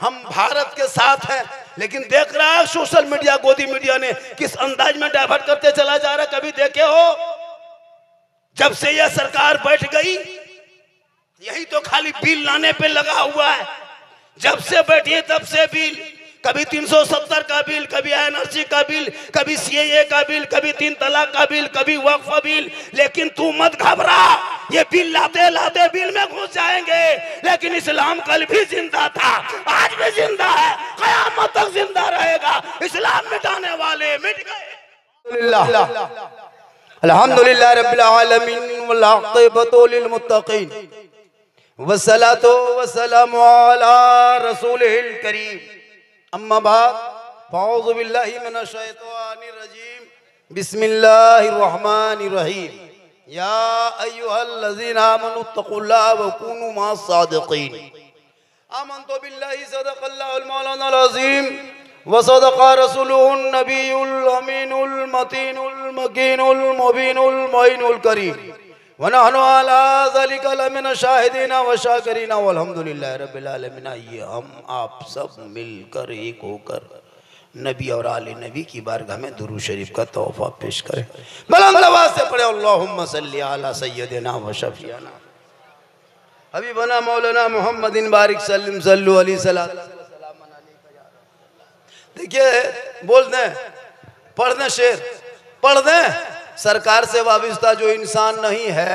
हम भारत के साथ हैं, लेकिन देख रहा है सोशल मीडिया, गोदी मीडिया ने किस अंदाज में डाइवर्ट करते चला जा रहा है। कभी देखे हो? जब से यह सरकार बैठ गई यही तो खाली बिल लाने पे लगा हुआ है। जब से बैठी है तब से बिल, कभी 370 का बिल, कभी एनआरसी का बिल, कभी सीएए का बिल, कभी 3 तलाक का बिल, कभी वक्फ बिल। लेकिन तू मत घबरा, ये बिल लाते लाते बिल में घुस जाएंगे। लेकिन इस्लाम कल भी जिंदा था, आज भी जिंदा है, क़यामत तक जिंदा रहेगा। इस्लाम मिटाने वाले मिट गए। अल्हम्दुलिल्लाह रब्बिल आलमीन वल आक़िबतु लिल मुत्तक़ीन वस्सलातु वस्सलामु अला रसूलिल करीम। अम्मा बाद फ़अऊज़ु बिल्लाहि मिनश शैतानिर रजीम। बिस्मिल्लाहिर रहमानिर रहीम। या अय्युहल्लज़ीना आमनुत्तक़ुल्लाह व कूनू मअस सादिक़ीन। आमन्तु बिल्लाहि सदक़ल्लाहुल मौलानाल अज़ीम व सदक़ा रसूलुहुन नबियुल अमीनुल मतीनुल मकीनुल मुबीनुल मुइनुल करीम व नहनु अला ज़ालिका लमिन शाहिदीना व शाकिरीना वल्हम्दुलिल्लाहि रब्बिल आलमीन। आइए हम आप सब मिलकर एक होकर नबी और आले नबी की बारगाह में दुरूद शरीफ का तोहफा पेश करें। बुलंद आवाज़ से पढ़े अल्लाहुम्मा सल्ली अला सय्यदिना व शफीना हबीबना मौलाना मुहम्मदिन बारिक सल्लम सल्लु अलैहि सल्लम। देखिए, बोल दें, पढ़ दें, शेर पढ़ दें। सरकार से वाबिस्ता जो इंसान नहीं है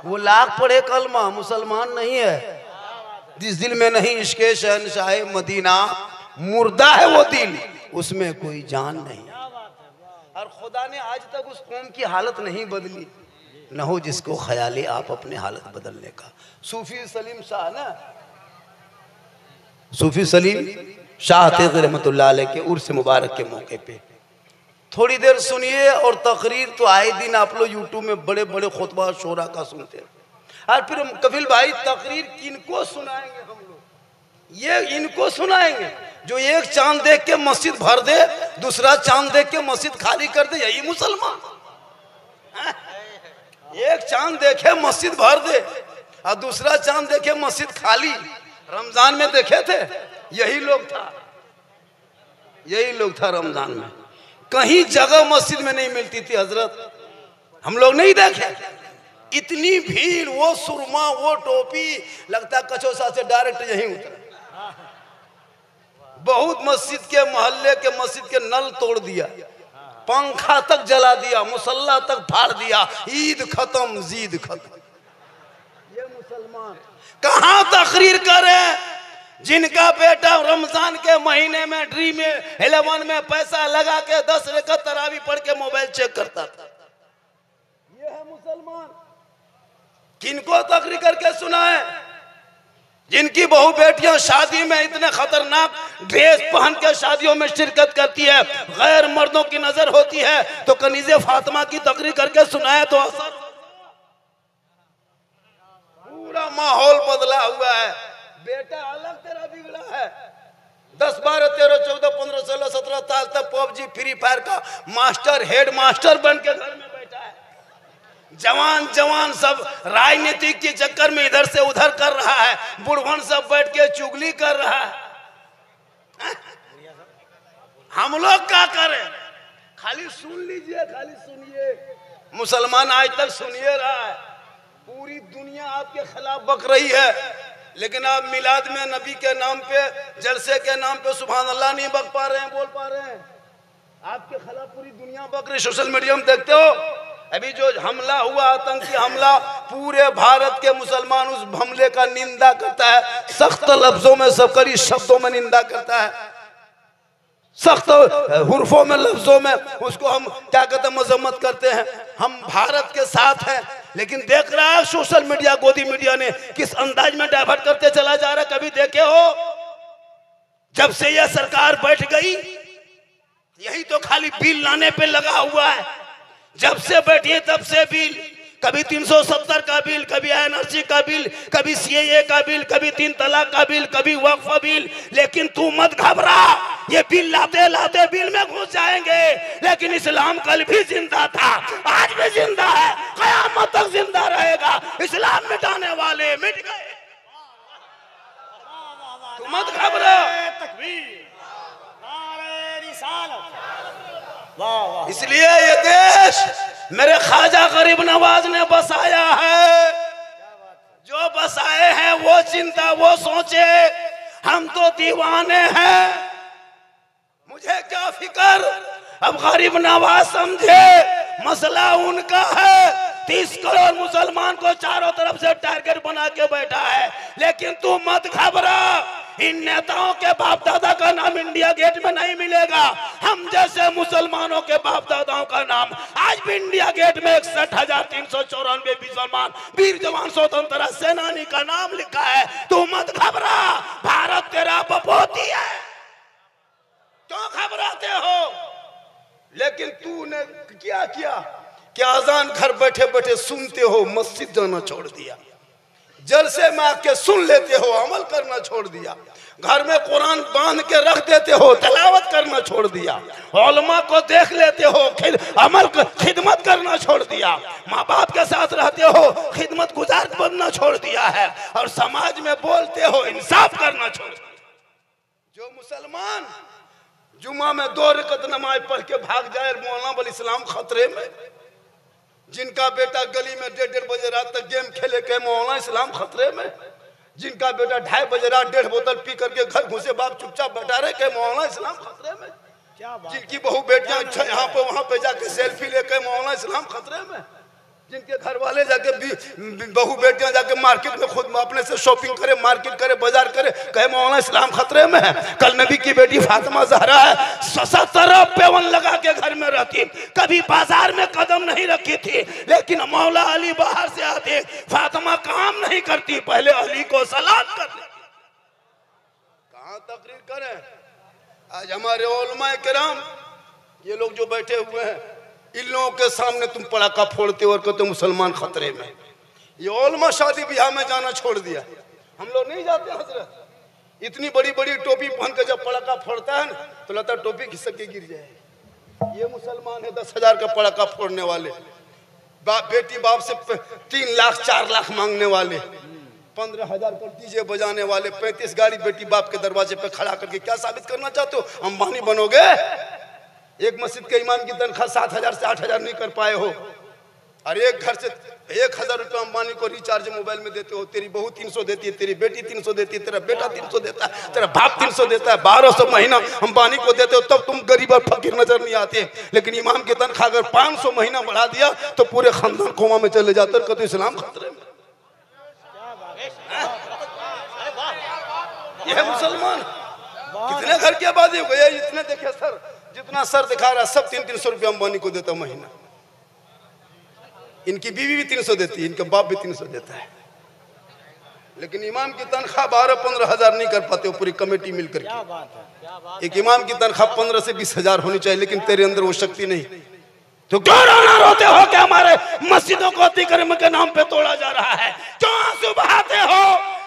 वो लाख पढ़े कलमा मुसलमान नहीं है। जिस दिल में नहीं इश्क़े शहंशाह मदीना, मुर्दा है वो दिल, उसमें कोई जान नहीं। और खुदा ने आज तक उस कौम की हालत नहीं बदली, न हो जिसको ख्याल आप अपने हालत बदलने का। सूफी सलीम शाह ना, सूफी सलीम शाह तेग़ रहमतुल्लाह अलैह के उर्स मुबारक के मौके पे थोड़ी देर सुनिए। और तकरीर तो आए दिन आप लोग यूट्यूब में बड़े बड़े खुतबा शोरा का सुनते हैं। और फिर कफिल भाई तकरीर किनको सुनाएंगे हम लोग? ये इनको सुनाएंगे जो एक चांद देख के मस्जिद भर दे, दूसरा चांद देख के मस्जिद खाली कर दे। यही मुसलमान? एक चांद देखे मस्जिद भर दे और दूसरा चांद देखे मस्जिद खाली। रमजान में देखे थे, यही लोग था, यही लोग था रमजान में। कहीं जगह मस्जिद में नहीं मिलती थी हजरत, हम लोग नहीं देखे। इतनी भीड़, वो सुरमा, वो टोपी, लगता कचौसा से डायरेक्ट यहीं उतरा। बहुत मस्जिद के मोहल्ले के मस्जिद के नल तोड़ दिया, पंखा तक जला दिया, मुसल्ला तक फाड़ दिया। ईद खत्म, जीद खत्म। ये मुसलमान कहाँ तकरीर करे? जिनका बेटा रमजान के महीने में ड्रीम 11 में पैसा लगा के 10 रकात तरावी पढ़ के मोबाइल चेक करता था, ये है मुसलमान। किनको तकरीर करके सुनाए? जिनकी बहू बेटियां शादी में इतने खतरनाक ड्रेस पहन के शादियों में शिरकत करती है, गैर मर्दों की नजर होती है, तो कनीज़े फातिमा की तकरीर करके सुनाए तो असर। पूरा माहौल बदला हुआ है। बेटा अलग तेरा बिगड़ा है। 10, 12, 13, 14, 15, 16, 17 साल तक पबजी फ्री फायर का मास्टर, हेड मास्टर बन के घर में बैठा है। जवान जवान सब राजनीतिक के चक्कर में इधर से उधर कर रहा है। बुढ़वन सब बैठ के चुगली कर रहा है। हम लोग क्या करें? खाली सुन लीजिए, खाली सुनिए। मुसलमान आज तक सुनिए रहा है। पूरी दुनिया आपके खिलाफ बक रही है, लेकिन आप मिलाद में नबी के नाम पे, जलसे के नाम पे सुभान अल्लाह नहीं बक पा रहे हैं, बोल पा रहे हैं। आपके खिलाफ पूरी दुनिया बक रही। सोशल मीडिया में देखते हो, अभी जो हमला हुआ, आतंकी हमला, पूरे भारत के मुसलमान उस हमले का निंदा करता है। सख्त लफ्जों में, सब कड़ी शब्दों में निंदा करता है, सख्त हुर्फों में, लफ्जों में उसको हम क्या कहते हैं, मजम्मत करते हैं। हम भारत के साथ हैं, लेकिन देख रहा है सोशल मीडिया, गोदी मीडिया ने किस अंदाज में डाइवर्ट करते चला जा रहा है। कभी देखे हो? जब से यह सरकार बैठ गई यही तो खाली बिल लाने पे लगा हुआ है। जब से बैठी है तब से बिल, कभी 370 का बिल, कभी एनआरसी का बिल, कभी सीएए का बिल, कभी 3 तलाक का बिल, कभी वक्फ बिल। लेकिन तू मत घबरा, ये बिल लाते लाते बिल में घुस जाएंगे। लेकिन इस्लाम कल भी जिंदा था, आज भी जिंदा है, क़यामत तक जिंदा रहेगा। इस्लाम मिटाने वाले मिट गए। तू मत घबरा। तकबीर, नारे रिसालत। वाह वाह। इसलिए ये देश मेरे ख्वाजा गरीब नवाज ने बसाया है। जो बसाए हैं वो चिंता वो सोचे, हम तो दीवाने हैं, मुझे क्या फिक्र। अब गरीब नवाज समझे मसला उनका है। 30 करोड़ मुसलमान को चारों तरफ से टारगेट बना के बैठा है, लेकिन तू मत घबरा। इन नेताओं के बाप दादा का नाम इंडिया गेट में नहीं मिलेगा। हम जैसे मुसलमानों के बाप दादाओं का नाम आज भी इंडिया गेट में 61,394 मुसलमान वीर जवान स्वतंत्रता सेनानी का नाम लिखा है। तू मत घबरा, भारत तेरा बपोती है, क्यों घबराते हो। लेकिन तूने क्या किया कि अजान घर बैठे बैठे सुनते हो, मस्जिद जाना छोड़ दिया। जलसे में आके सुन लेते हो, अमल करना छोड़ दिया। घर में कुरान बांध के रख देते हो, तलावत करना छोड़ दिया। उलमा को देख लेते हो, खिदमत करना छोड़ दिया। माँ बाप के साथ रहते हो, खिदमत गुजार बनना छोड़ दिया है। और समाज में बोलते हो, इंसाफ करना छोड़ दिया। जो मुसलमान जुमा में 2 रकत नमाज पढ़ के भाग जाए, मौलाना अबुल इस्लाम खतरे में। जिनका बेटा गली में 1:30 बजे रात तक गेम खेले के, मौलाना इस्लाम खतरे में। जिनका बेटा 2:30 बजे रात 1.5 बोतल पी करके घर घुसे, बाप चुपचाप बैठा रहे के, मौलाना इस्लाम खतरे में। जिनकी बहू बेटियां यहाँ पे वहां पे जाके सेल्फी लेके, मौलाना इस्लाम खतरे में। जिनके घर वाले जाके बहू बेटियां जाके मार्केट में खुद अपने से शॉपिंग करे, मार्केट करे, बाजार करे, कहे मौलाना इस्लाम खतरे में है। कल नबी की बेटी फातिमा ज़हरा है, 17 पेवन लगा के घर में रहती, कभी बाजार में कदम नहीं रखी थी। लेकिन मौला अली बाहर से आते, फातिमा काम नहीं करती, पहले अली को सलाम कर ले। कहां तकरीर करें। आज हमारे उलमाए किराम, ये लोग जो बैठे हुए हैं, इन लोगों के सामने तुम पड़ाका फोड़ते हो और कहते हो मुसलमान खतरे में। ये उलमा शादी ब्याह में जाना छोड़ दिया। हम लोग नहीं जाते हजरत। इतनी बड़ी बड़ी टोपी पहन के जब पड़ाका फोड़ता है ना, तो लगता है टोपी खिसक के गिर जाए। ये मुसलमान है 10,000 का पड़ाका फोड़ने वाले, बेटी बाप से 3 लाख 4 लाख मांगने वाले, 15,000 पर डीजे बजाने वाले, 35 गाड़ी बेटी बाप के दरवाजे पे खड़ा करके क्या साबित करना चाहते हो, अंबानी बनोगे। एक मस्जिद के इमाम की तनख्वाह 7,000 से 8,000 नहीं कर पाए हो, और एक घर से 1,000 रुपये अंबानी को रिचार्ज मोबाइल में देते हो। तेरी बहू 300 देती है, तेरी बेटी 300 देती है, तेरा बेटा 300 देता है, तेरा बाप 300 देता है, 1200 महीना अंबानी को देते हो, तब तुम गरीब और फकीर नजर नहीं आते। लेकिन इमाम की तनख्वाह अगर 500 महीना बढ़ा दिया तो पूरे खानदान कोमा में चले जाते, कहते इस्लाम खतरे में। यह मुसलमान कितने घर की आबादी हो गई। इतने देखे सर, जितना सर दिखा रहा है, सब 300-300 रुपया अंबानी को देता महीना। इनकी बीवी भी 300 देती है, इनका बाप भी 300 देता है। लेकिन इमाम की तनख्वाह 12-15 हजार नहीं कर पाते हो पूरी कमेटी मिलकर के। एक इमाम की तनख्वाह 15 से 20 हजार होनी चाहिए, लेकिन तेरे अंदर वो शक्ति नहीं। तो क्यों रोना रोते हो कि हमारे मस्जिदों को अतिक्रमण के नाम पे तोड़ा जा रहा है? क्यों आंसू बहाते हो?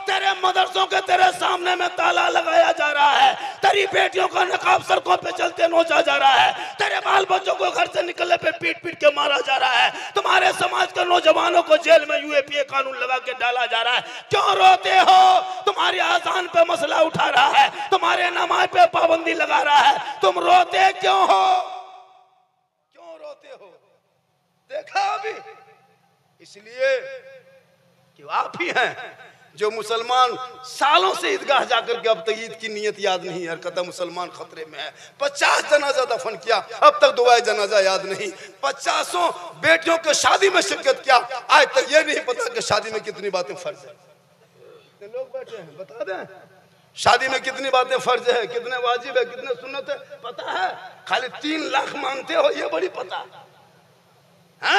तेरे मदरसों के तेरे सामने में ताला लगाया जा रहा है, तेरी बेटियों का नकाब सड़कों पे चलते नोचा जा रहा है, तेरे बाल बच्चों को घर से निकलने पे पीट पीट के मारा जा रहा है, तुम्हारे समाज के नौजवानों को जेल में यूएपीए कानून लगा के डाला जा रहा है। क्यों रोते हो? तुम्हारी आजान पे मसला उठा रहा है, तुम्हारे नमाज पे पाबंदी लगा रहा है, तुम रोते क्यों हो? क्यों रोते हो? देखा अभी, इसलिए कि आप ही हैं जो मुसलमान सालों से ईदगाह जाकर के अब तक ईद की नियत याद नहीं है, कहता मुसलमान खतरे में है। 50 जनाजा दफन किया, अब तक दुआए जनाजा याद नहीं। 50 बेटियों के शादी में शिरकत किया, आज तक ये नहीं पता कि शादी में कितनी बातें फर्ज है। कितने लोग बैठे हैं बता दें, शादी में कितनी बातें फर्ज है, कितने वाजिब है, कितने सुन्नत है पता है? खाली 3 लाख मांगते हो, ये बड़ी पता है।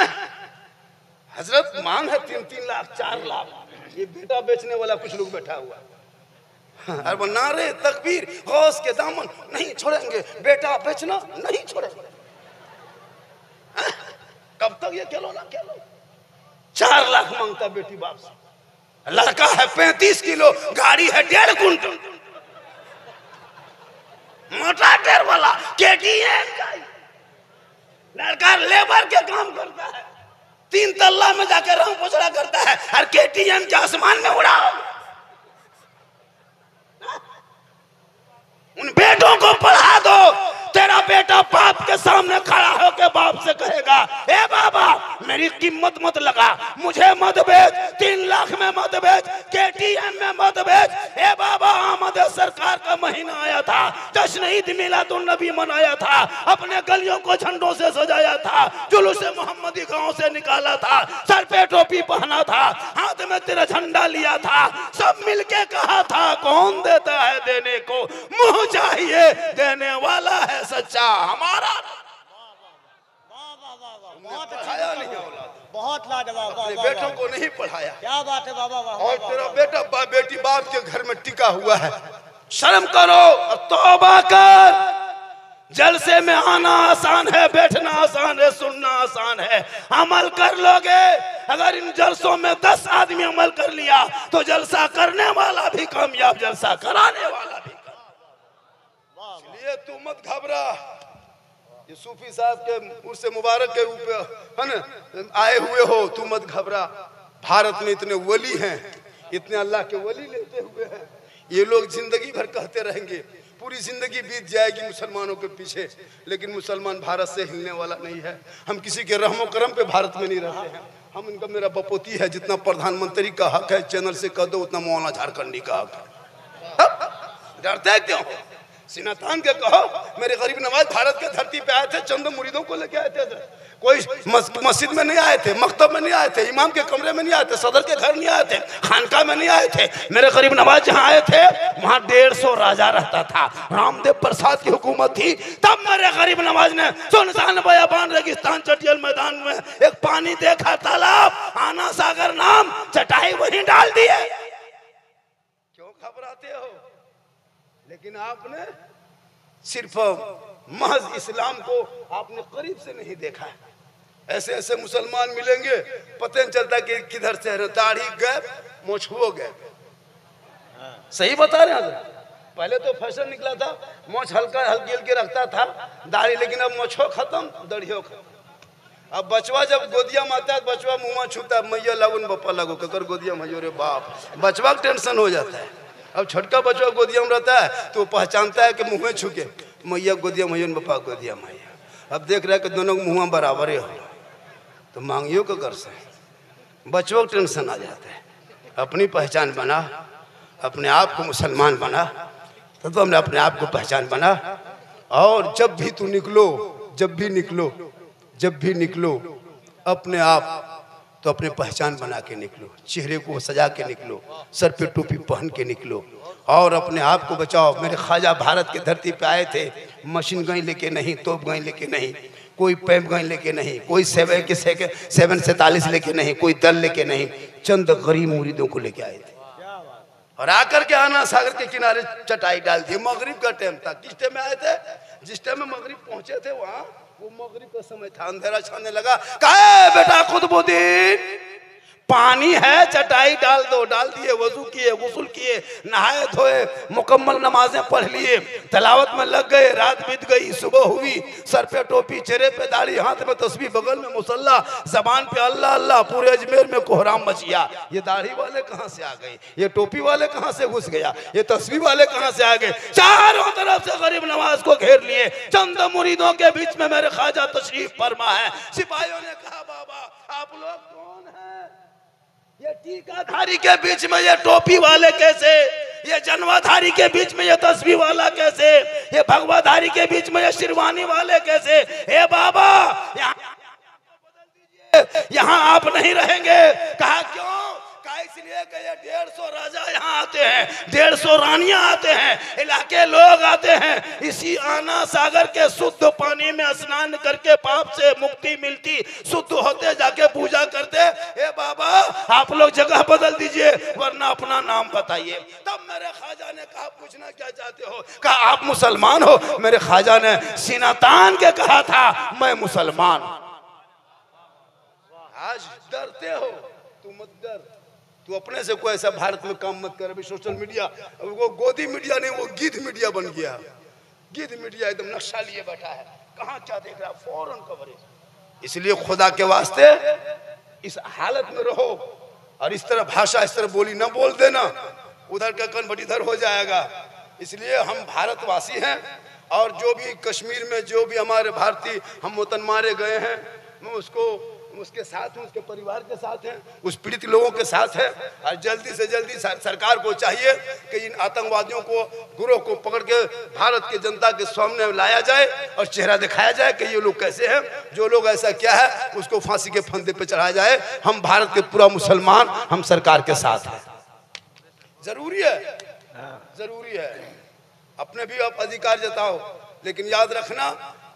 हजरत मांग है 3-3 लाख 4 लाख। ये बेटा बेचने वाला कुछ लोग बैठा हुआ, अरे नारे तकबीर, गौस के दामन नहीं छोड़ेंगे, बेटा बेचना नहीं छोड़ेंगे। कब तक ये खेलो ना खेलो। 4 लाख मांगता बेटी बाप से, लड़का है 35 किलो, गाड़ी है 1.5 कुंटल, मोटा टायर वाला KTM, लड़का लेबर के काम करता है, 3 तल्ला में जाकर रंग पोछड़ा करता है, और KTM के आसमान में उड़ाओ। मेरी कीमत मत लगा, मुझे मत बेच, 3 लाख में मत बेच, KTM में मत बेच। ए बाबा, आमद सरकार का महीना आया था, जश्न ईद मिलादुन नबी मनाया था, अपने गलियों को झंडों से सजाया था, जुलूस मोहम्मदी गांव से निकाला था, सर पे टोपी पहना था, हाथ में तेरा झंडा लिया था, सब मिलके कहा था कौन देता है देने को, मुंह चाहिए देने वाला है सच्चा हमारा। बहुत पढ़ाया नहीं औलाद, बहुत लाजवाब, वाह, अपने वाह, बेटों वाह। को नहीं पढ़ाया, क्या बात है बाबा, वाह, और वाह, तेरा वाह। बेटा बेटी बाप के घर में टिका हुआ है। शर्म करो, तौबा कर। जलसे में आना आसान है, बैठना आसान है, सुनना आसान है, अमल कर लोगे। अगर इन जलसों में 10 आदमी अमल कर लिया तो जलसा करने वाला भी कामयाब, जलसा कराने वाला भी कामयाब। इसलिए तू मत घबरा। ये सूफी साहब के उर्स मुबारक के ऊपर है ना आए हुए हो, तू मत घबरा। भारत में इतने वली हैं, इतने अल्लाह के वली लेते हुए हैं, ये लोग जिंदगी भर कहते रहेंगे, पूरी जिंदगी बीत जाएगी मुसलमानों के पीछे, लेकिन मुसलमान भारत से हिलने वाला नहीं है। हम किसी के रहमो करम पे भारत में नहीं रहते हैं। हम इनका, मेरा बपोती है, जितना प्रधानमंत्री का हक है चैनल से कह दो उतना मौलाना झारखंडी का हक है। डरते क्यों? सीना तान के कहो, मेरे गरीब नवाज भारत के धरती पे आए थे, चंद मुरीदों को लेके आए थे। कोई मस्जिद में नहीं आए थे, मकतब में नहीं आए थे, इमाम के कमरे में नहीं आए थे, सदर के घर नहीं आए थे, खानका में नहीं आए थे। मेरे गरीब नवाज जहाँ आए थे वहाँ 150 राजा रहता था, रामदेव प्रसाद की हुकूमत थी। तब मेरे गरीब नवाज ने सुनसान बयाबान रेगिस्तान चटियल मैदान में एक पानी देखा तालाब, आना सागर नाम, चटाई वहीं डाल दिए। क्यों घबराते हो? लेकिन आपने सिर्फ महज इस्लाम को आपने करीब से नहीं देखा है। ऐसे ऐसे मुसलमान मिलेंगे, पता नहीं चलता कि किधर से है, दाढ़ी गैप, मोछुओ गैप। सही बता रहे हैं। पहले तो फैशन निकला था, मोछ हल्का हल्की हल्की रखता था दाढ़ी, लेकिन अब मोछो खत्म, दाढ़ियों खत्म। अब बचवा जब गोदिया में आता है, बचवा मुँह छूता है, मैया लगन बप्पा लगो, ककर गोदिया में रे बाप, बचवा का टेंशन हो जाता है। अब छोटका बचवा गोदिया में रहता है तो पहचानता है कि मुँह में छूके मैया गोदिया मैयन बप्पा गोदिया मैया। अब देख रहा है कि दोनों मुँह बराबर ही हो, तो मांगियो का कर से बचवा को टेंशन आ जाता है। अपनी पहचान बना, अपने आप को मुसलमान बना, तो हमने अपने आप को पहचान बना। और जब भी तू निकलो, जब भी निकलो अपने आप तो अपने पहचान बना के निकलो, चेहरे को सजा के निकलो, सर पे टोपी पहन के निकलो और अपने आप को बचाओ। मेरे ख्वाजा भारत की धरती पे आए थे, मशीन गन लेके नहीं, तोप गन लेके नहीं, कोई पैप गन लेके नहीं, कोई 747 लेके नहीं, कोई दल लेके नहीं, चंद गरीब मुरीदों को लेके आए थे। और आकर के आना सागर के किनारे चटाई डाल दी। मगरिब का टाइम था। किस टाइम में आए थे? जिस टाइम में मगरिब पहुंचे थे वहां वो मगरिब का समय था, अंधेरा छाने लगा। कहा बेटा कुतुबुद्दीन, पानी है, चटाई डाल दो। डाल दिए, वजू किए, गुस्ल किए, नहाए धोए, मुकम्मल नमाजें पढ़ लिए, तलावत में लग गए। रात बीत गई, सुबह हुई, सर पे टोपी, चेहरे पे दाढ़ी, हाथ में तस्बीह, बगल में मुसल्ला, जबान पे अल्लाह अल्लाह। पूरे अजमेर में कोहराम मच गया। ये दाढ़ी वाले कहाँ से आ गए? ये टोपी वाले कहाँ से घुस गया? ये तस्बीह वाले कहाँ से आ गए? चारों तरफ से गरीब नवाज को घेर लिए। चंद मुरीदों के बीच में मेरे ख्वाजा तशरीफ फरमा है। सिपाहियों ने कहा, बाबा आप लोग कौन हैं? ये टीकाधारी के बीच में ये टोपी वाले कैसे? ये जनवाधारी के बीच में ये तस्बीह वाला कैसे? ये भगवाधारी के बीच में ये शिरवानी वाले कैसे? हे बाबा, यहाँ आप नहीं रहेंगे। कहा क्यों? कहा इसलिए कि ये 150 राजा यहाँ आते हैं, 150 रानियां आते हैं, इलाके लोग आते हैं। इसी आना सागर के शुद्ध पानी में स्नान करके पाप से मुक्ति मिलती, शुद्ध होते जाके पूजा करते। ए बाबा आप लोग जगह बदल दीजिए वरना अपना नाम बताइए। तब मेरे ख्वाजा ने कहा, पूछना क्या चाहते हो? कहा आप मुसलमान हो? मेरे ख्वाजा ने सीना तान के कहा था, मैं मुसलमान। आज डरते हो? तू मत डर। तू अपने से कोई ऐसा भारत में काम मत कर। अभी सोशल मीडिया, वो गोदी मीडिया नहीं, वो गिद्ध मीडिया बन गया। गिद्ध मीडिया एकदम नक्शा लिए बैठा है, कहाँ क्या देख रहा, फौरन कवरेज। इसलिए खुदा के वास्ते इस हालत में रहो और इस तरह भाषा, इस तरह बोली ना बोल देना, उधर का कन्वर्ट इधर हो जाएगा। इसलिए हम भारतवासी हैं और जो भी कश्मीर में जो भी हमारे भारतीय हम वतन मारे गए हैं, मैं उसको उसके साथ हैं, उसके परिवार के साथ हैं, उस पीड़ित लोगों के साथ है। और जल्दी से जल्दी सरकार को चाहिए कि इन आतंकवादियों को, गुरोह को पकड़ के भारत की जनता के सामने लाया जाए और चेहरा दिखाया जाए कि ये लोग कैसे हैं। जो लोग ऐसा किया है उसको फांसी के फंदे पे चढ़ाया जाए। हम भारत के पूरा मुसलमान हम सरकार के साथ हैं। जरूरी है, जरूरी है। अपने भी आप अधिकार जताओ, लेकिन याद रखना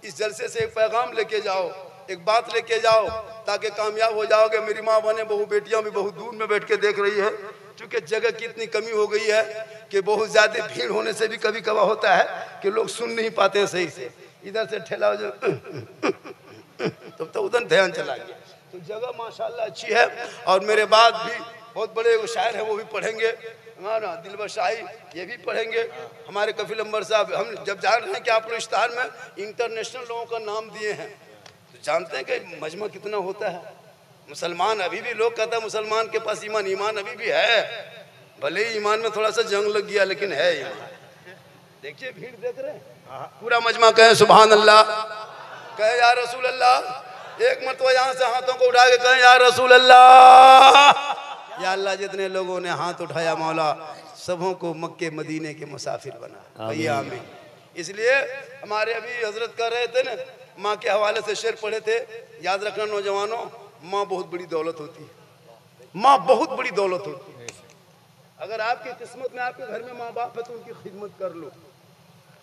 इस जलसे से एक पैगाम लेके जाओ, एक बात लेके जाओ ताकि कामयाब हो जाओगे। मेरी माँ बने बहू बेटियां भी बहुत दूर में बैठ के देख रही है, क्योंकि जगह की इतनी कमी हो गई है कि बहुत ज्यादा भीड़ होने से भी कभी कभार होता है कि लोग सुन नहीं पाते हैं सही से। इधर से ठेला हो तो उधर ध्यान चला गया। तो जगह माशाल्लाह अच्छी है। और मेरे बाद भी बहुत बड़े शायर है, वो भी पढ़ेंगे, ना दिलबर शाही, ये भी पढ़ेंगे। हमारे कफील अंबर साहब, हम जब जान रहे हैं कि आप लोग इश्तिहार में इंटरनेशनल लोगों का नाम दिए हैं, तो जानते हैं कि मजमा कितना होता है। मुसलमान अभी भी, लोग कहते हैं मुसलमान के पास ईमान, ईमान अभी भी है, भले ही ईमान में थोड़ा सा जंग लग गया लेकिन है ईमान। देखिए भीड़ देख रहे हैं, पूरा मजमा कहे सुभान अल्लाह, कहे या रसूल अल्लाह। एक मरतबा यहाँ से हाथों को उठा के कहे या रसूल अल्लाह। या अल्लाह, जितने लोगों ने हाथ उठाया मौला सबों को मक्के मदीने के मुसाफिर बना, भैया आमीन। इसलिए हमारे अभी हजरत कर रहे थे ना, माँ के हवाले से शेर पढ़े थे। याद रखना नौजवानों, माँ बहुत बड़ी दौलत होती है, माँ बहुत बड़ी दौलत होती है। अगर आपकी किस्मत में आपके घर में माँ बाप है तो उनकी खिदमत कर लो,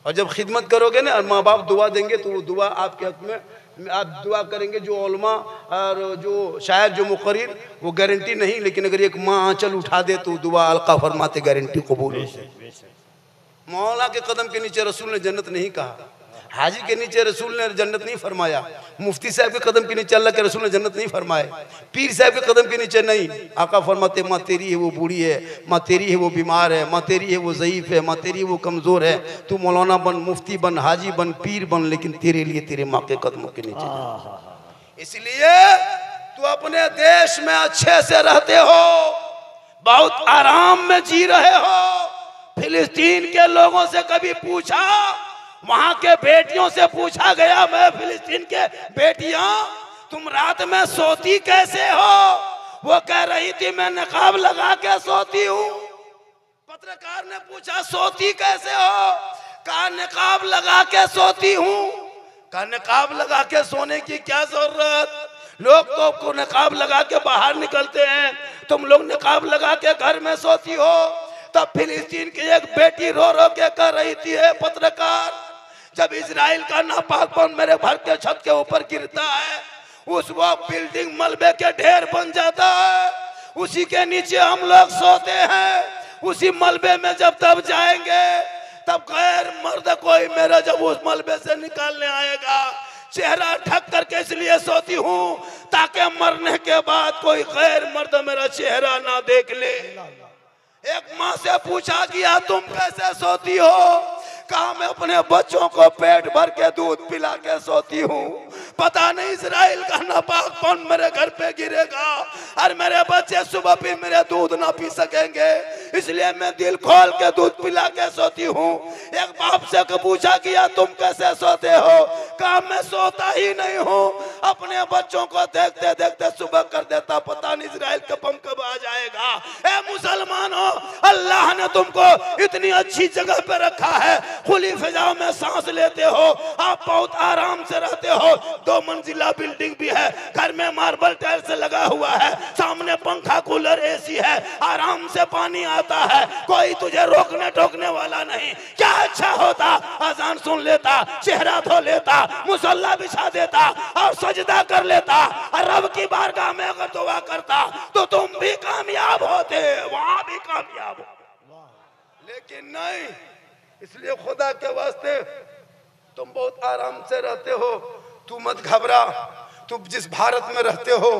और जब खिदमत करोगे ना और माँ बाप दुआ देंगे तो वो दुआ आपके हक में, आप दुआ करेंगे। जो उलमा और जो शायर, जो मुकर्रिर, वो गारंटी नहीं, लेकिन अगर एक माँ आंचल उठा दे तो दुआ अलका फरमाते गारंटी कबूल हो। मौला के कदम के नीचे रसूल ने जन्नत नहीं कहा, हाजी के नीचे रसूल ने जन्नत नहीं फरमाया, मुफ्ती साहब के कदम के नीचे अल्लाह के रसूल ने जन्नत नहीं फरमाए, पीर साहब के कदम के नीचे नहीं। आका फरमाते माँ तेरी है वो बूढ़ी है, माँ तेरी है वो बीमार है, माँ तेरी है वो ज़ईफ है, माँ तेरी है वो कमज़ोर है। तू मौलाना बन, मुफ्ती बन, हाजी बन, पीर बन, लेकिन तेरे लिए तेरे माँ के कदमों के नीचे। इसलिए तू अपने देश में अच्छे से रहते हो, बहुत आराम में जी रहे हो। फिलिस्तीन के लोगों से कभी पूछा, वहां के बेटियों से पूछा गया, मैं फिलिस्तीन के बेटियां तुम रात में सोती कैसे हो? वो कह रही थी मैं नकाब लगा के सोती हूँ। पत्रकार ने पूछा सोती कैसे हो? कहा नकाब लगा के सोती हूँ। कहा नकाब लगा के सोने की क्या जरूरत, लोग तो नकाब लगा के बाहर निकलते हैं, तुम लोग नकाब लगा के घर में सोती हो। तब फिलिस्तीन की एक बेटी रो रो के कह रही थी, पत्रकार, जब इजराइल का नापाकपन मेरे घर के छत के ऊपर गिरता है, उस वक्त बिल्डिंग मलबे के ढेर बन जाता है, उसी के नीचे हम लोग सोते हैं। उसी मलबे में जब तब जाएंगे तब गैर मर्द कोई मेरा जब उस मलबे से निकालने आएगा, चेहरा ढक करके इसलिए सोती हूँ ताकि मरने के बाद कोई गैर मर्द मेरा चेहरा ना देख ले। एक माँ से पूछा गया तुम कैसे सोती हो? कहा मैं अपने बच्चों को पेट भर के दूध पिला के सोती हूँ, पता नहीं इजराइल का नापाकपन मेरे घर पे गिरेगा और मेरे बच्चे सुबह फिर मेरे दूध ना पी सकेंगे, इसलिए मैं दिल खोल के दूध पिला के सोती हूँ। एक बाप से पूछा गया तुम कैसे सोते हो? कहा मैं सोता ही नहीं हूँ, अपने बच्चों को देखते देखते सुबह कर देता, पता नहीं इजराइल का बम कब आ जाएगा। ए मुसलमानों, अल्लाह ने तुमको इतनी अच्छी जगह पे रखा है, खुली फिजा में सांस लेते हो, आप बहुत आराम से रहते हो, 2 मंजिला बिल्डिंग भी है, घर में मार्बल टाइल्स लगा हुआ है, सामने पंखा कूलर एसी है, आराम से पानी आता है, कोई तुझे रोकने टोकने वाला नहीं। क्या अच्छा होता अजान सुन लेता, चेहरा धो लेता, मुसल्ला बिछा देता और सजदा कर लेता और रब की बारगाह में अगर दुआ करता तो तुम भी कामयाब होते, वहां भी कामयाब हो। लेकिन नहीं, इसलिए खुदा के वास्ते तुम बहुत आराम से रहते हो, तू मत घबरा। तुम जिस भारत में रहते हो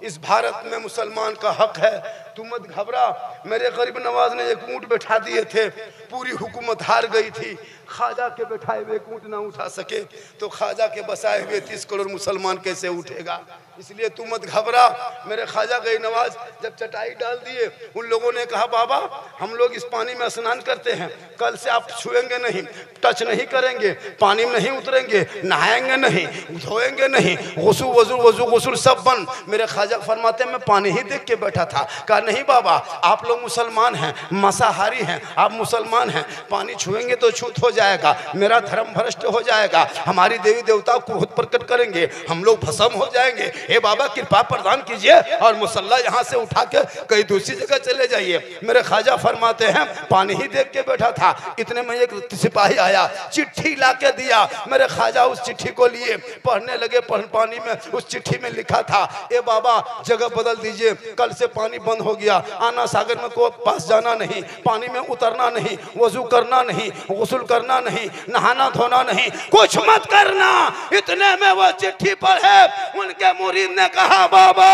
इस भारत में मुसलमान का हक है, तू मत घबरा। मेरे गरीब नवाज ने एक ऊंट बैठा दिए थे, पूरी हुकूमत हार गई थी, ख्वाजा के बैठाए हुए ऊँट ना उठा सके तो ख्वाजा के बसाए हुए 30 करोड़ मुसलमान कैसे उठेगा। इसलिए तू मत घबरा। मेरे ख्वाजा गई नवाज जब चटाई डाल दिए, उन लोगों ने कहा बाबा हम लोग इस पानी में स्नान करते हैं, कल से आप छुएंगे नहीं, टच नहीं करेंगे, पानी में नहीं उतरेंगे, नहाएंगे नहीं, धोएंगे नहीं, गुस्ल वजू वजू गुस्ल सब बंद। मेरे ख्वाजा फरमाते मैं पानी ही देख के बैठा था। कहा नहीं बाबा आप लोग मुसलमान हैं, मांसाहारी हैं, आप मुसलमान हैं, पानी छुएंगे तो छूत हो जाएगा, मेरा धर्म भ्रष्ट हो जाएगा, हमारी देवी देवता क्रोध प्रकट करेंगे, हम लोग भस्म हो जाएंगे। हे बाबा कृपा प्रदान कीजिए और मुसल्ला यहाँ से उठा के कहीं दूसरी जगह चले जाइए। मेरे ख्वाजा फरमाते हैं पानी ही देख के बैठा था, इतने में एक सिपाही आया, चिट्ठी ला के दिया। मेरे ख्वाजा उस चिट्ठी को लिए पढ़ने लगे। पानी में उस चिट्ठी में लिखा था ए बाबा जगह बदल दीजिए, कल से पानी बंद हो गया, आना सागर में को पास जाना नहीं, पानी में उतरना नहीं, वजू करना नहीं, गुस्ल करना नहीं, नहाना धोना नहीं, कुछ मत करना। इतने में वो चिट्ठी पढ़े, उनके मुरीद ने कहा बाबा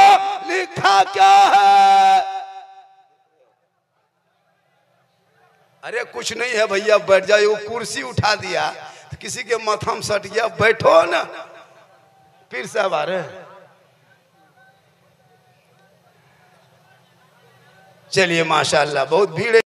लिखा क्या है? अरे कुछ नहीं है भैया बैठ जाइए। वो कुर्सी उठा दिया तो किसी के माथा में सट गया, बैठो ना। फिर साहब आ रहे, चलिए माशाल्लाह बहुत भीड़ है।